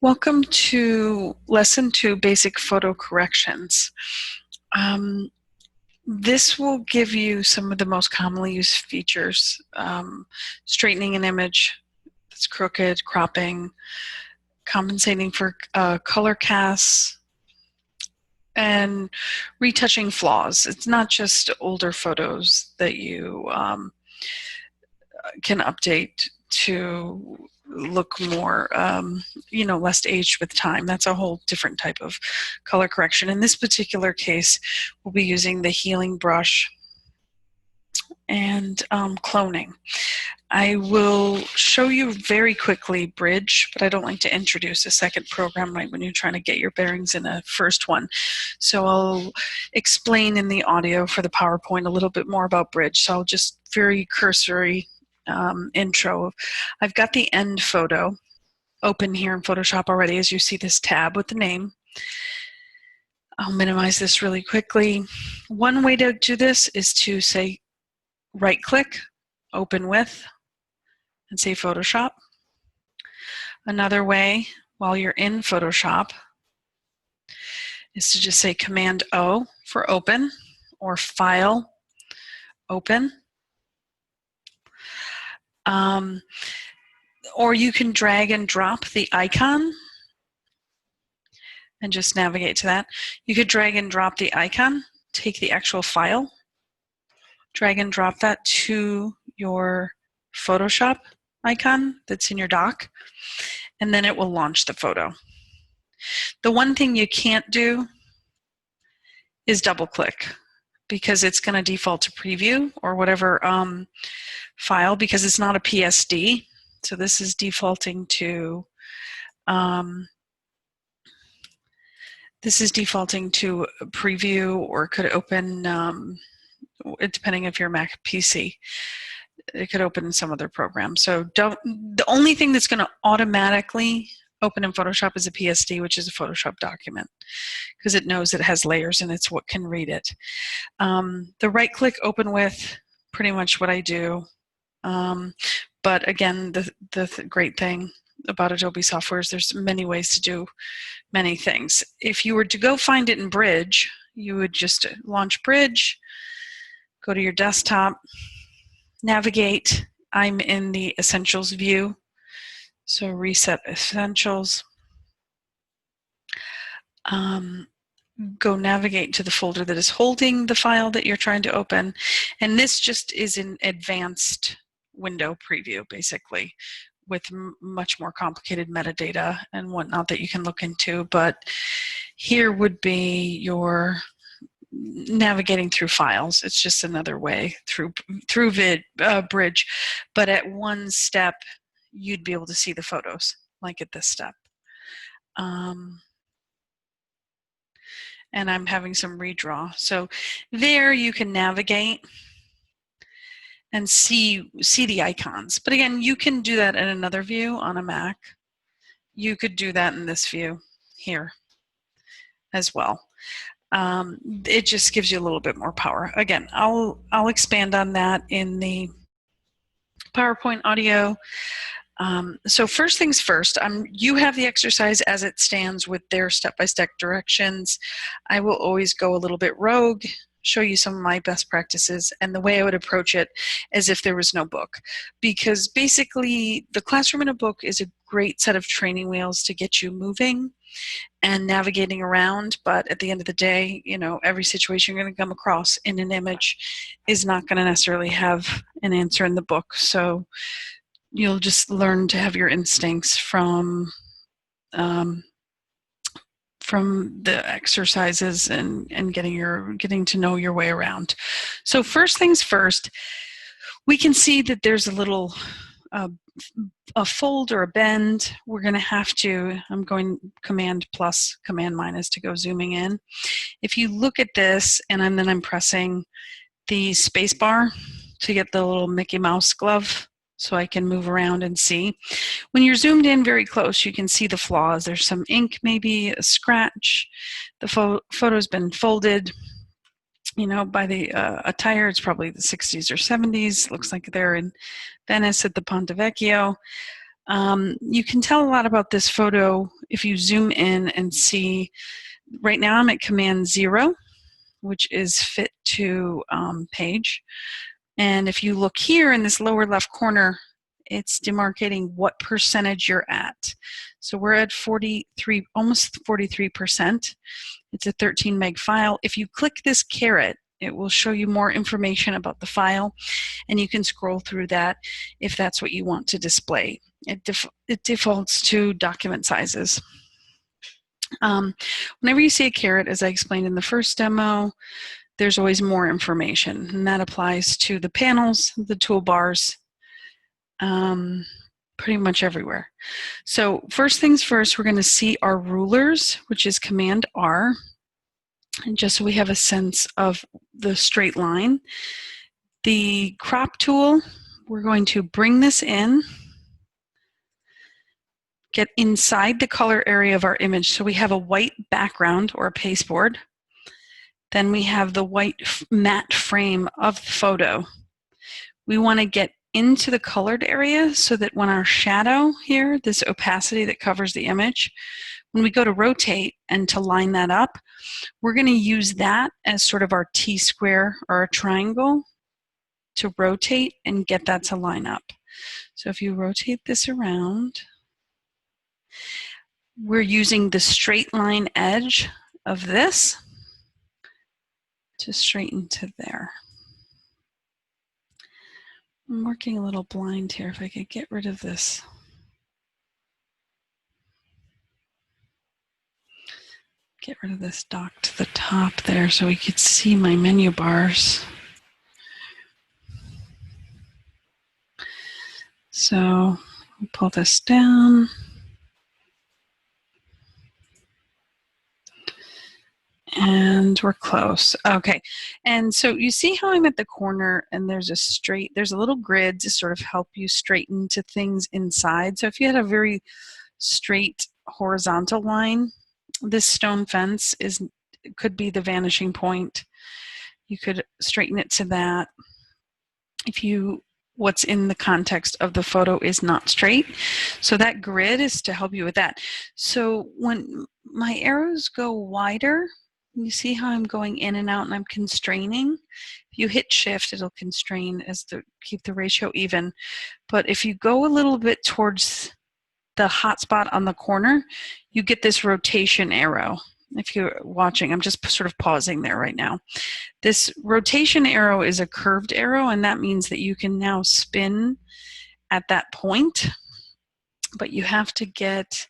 Welcome to Lesson 2, Basic Photo Corrections. This will give you some of the most commonly used features, straightening an image that's crooked, cropping, compensating for color casts, and retouching flaws. It's not just older photos that you can update to look more, less aged with time. That's a whole different type of color correction. In this particular case, we'll be using the healing brush and cloning. I will show you very quickly Bridge, but I don't like to introduce a second program right when you're trying to get your bearings in a first one. So I'll explain in the audio for the PowerPoint a little bit more about Bridge. So I'll just very cursory intro. I've got the end photo open here in Photoshop already, as you see this tab with the name. I'll minimize this really quickly. One way to do this is to say right click, open with, and say Photoshop. Another way, while you're in Photoshop, is to just say Command O for open, or File, open. Or you can drag and drop the icon and just navigate to that. You could drag and drop the icon, take the actual file, drag and drop that to your Photoshop icon that's in your dock, and then it will launch the photo. The one thing you can't do is double click, because it's going to default to preview or whatever file, because it's not a PSD. So this is defaulting to preview, or could open, depending if you're a Mac PC, it could open in some other program. So the only thing that's going to automatically open in Photoshop is a PSD, which is a Photoshop document, because it knows it has layers and it's what can read it. The right click open with, pretty much what I do. But again, the great thing about Adobe software is there's many ways to do many things. If you were to go find it in Bridge, you would just launch Bridge, go to your desktop, navigate. I'm in the Essentials view, so reset Essentials. Go navigate to the folder that is holding the file that you're trying to open, and this just is an advanced window preview, basically, with much more complicated metadata and whatnot that you can look into. But here would be your navigating through files. It's just another way through Bridge, but at one step you'd be able to see the photos, like at this step. And I'm having some redraw. So there you can navigate and see the icons. But again, you can do that in another view on a Mac. You could do that in this view here as well. It just gives you a little bit more power. Again, I'll expand on that in the PowerPoint audio. So first things first, you have the exercise as it stands with their step-by-step directions. I will always go a little bit rogue, show you some of my best practices, and the way I would approach it as if there was no book. Because basically, the classroom in a book is a great set of training wheels to get you moving and navigating around, but at the end of the day, every situation you're going to come across in an image is not going to necessarily have an answer in the book. So you'll just learn to have your instincts from the exercises and getting to know your way around. So first things first, we can see that there's a little a fold or a bend. We're going to have to, I'm going Command plus, Command minus to go zooming in. If you look at this, and then I'm pressing the space bar to get the little Mickey Mouse glove, so I can move around and see. When you're zoomed in very close, you can see the flaws. There's some ink, maybe a scratch. The photo's been folded, by the attire. It's probably the 60s or 70s. Looks like they're in Venice at the Ponte Vecchio. You can tell a lot about this photo if you zoom in and see. Right now I'm at Command 0, which is fit to page. And if you look here in this lower left corner, it's demarcating what percentage you're at. So we're at 43, almost 43%. It's a 13 meg file. If you click this caret, it will show you more information about the file, and you can scroll through that if that's what you want to display. It defaults to document sizes. Whenever you see a caret, as I explained in the first demo, there's always more information, and that applies to the panels, the toolbars, pretty much everywhere. So first things first, we're going to see our rulers, which is Command R, and just so we have a sense of the straight line. The crop tool, we're going to bring this in, get inside the color area of our image. So we have a white background or a pasteboard. Then we have the white matte frame of the photo. We want to get into the colored area so that when our shadow here, this opacity that covers the image, when we go to rotate and to line that up, we're going to use that as sort of our T-square or a triangle to rotate and get that to line up. So if you rotate this around, we're using the straight line edge of this to straighten to there. I'm working a little blind here. If I could get rid of this. Get rid of this dock to the top there so we could see my menu bars. So we'll pull this down. And we're close. Okay. And so you see how I'm at the corner and there's a little grid to sort of help you straighten to things inside. So if you had a very straight horizontal line, this stone fence could be the vanishing point. You could straighten it to that. What's in the context of the photo is not straight. So that grid is to help you with that. So when my arrows go wider, you see how I'm going in and out and I'm constraining? If you hit shift, it'll constrain keep the ratio even. But if you go a little bit towards the hotspot on the corner, you get this rotation arrow. If you're watching, I'm just sort of pausing there right now. This rotation arrow is a curved arrow, and that means that you can now spin at that point, but you have to get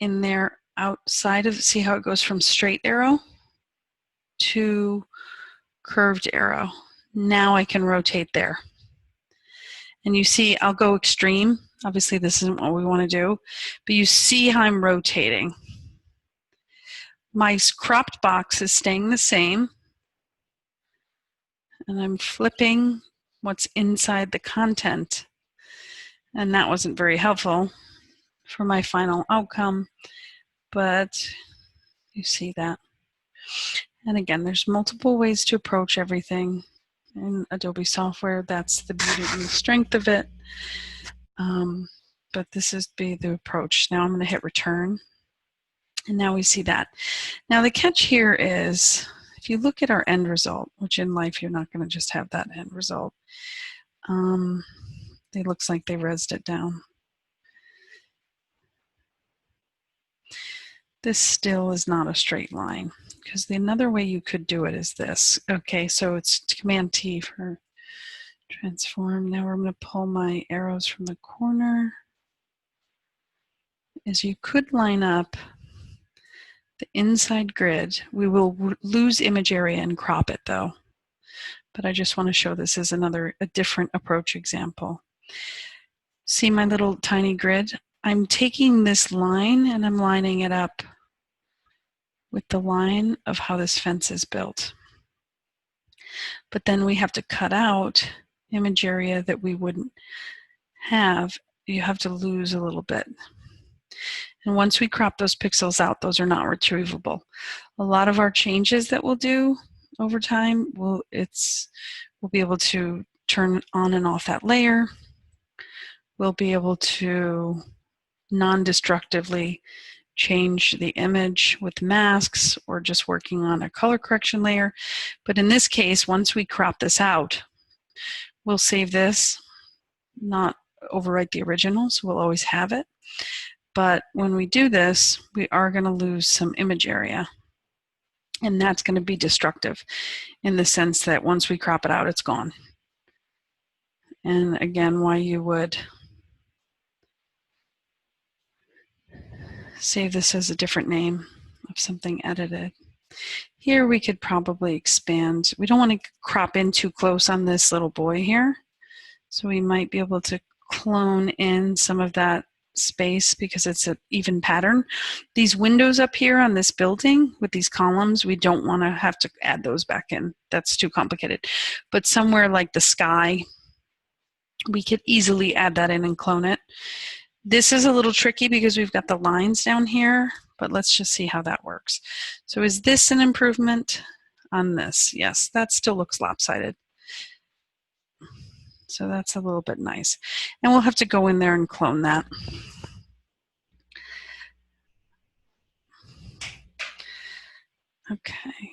in there outside of, see how it goes from straight arrow to curved arrow. Now I can rotate there. And you see, I'll go extreme. Obviously, this isn't what we want to do, but you see how I'm rotating. My cropped box is staying the same, and I'm flipping what's inside the content. And that wasn't very helpful for my final outcome, but you see that. And again, there's multiple ways to approach everything in Adobe software. That's the beauty and the strength of it. But this is the approach. Now I'm going to hit return. And now we see that. Now the catch here is, if you look at our end result, which in life you're not going to just have that end result, it looks like they rezzed it down. This still is not a straight line, because another way you could do it is this. Okay, so it's Command T for transform. Now we're going to pull my arrows from the corner. As you could line up the inside grid. We will lose image area and crop it though. But I just want to show this as a different approach example. See my little tiny grid? I'm taking this line and I'm lining it up with the line of how this fence is built. But then we have to cut out image area that we wouldn't have. You have to lose a little bit. And once we crop those pixels out, those are not retrievable. A lot of our changes that we'll do over time, we'll be able to turn on and off that layer. we'll be able to non-destructively change the image with masks or just working on a color correction layer. But in this case, once we crop this out, we'll save this, not overwrite the original, so we'll always have it. But when we do this, we are going to lose some image area. And that's going to be destructive in the sense that once we crop it out, it's gone. And again, why you would save this as a different name of something edited. Here we could probably expand. We don't want to crop in too close on this little boy here. So we might be able to clone in some of that space because it's an even pattern. These windows up here on this building with these columns, we don't want to have to add those back in. That's too complicated. But somewhere like the sky, we could easily add that in and clone it. This is a little tricky because we've got the lines down here, but let's just see how that works. So is this an improvement on this? Yes, that still looks lopsided. So that's a little bit nice. And we'll have to go in there and clone that. Okay.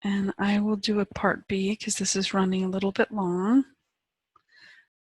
And I will do a part B because this is running a little bit long.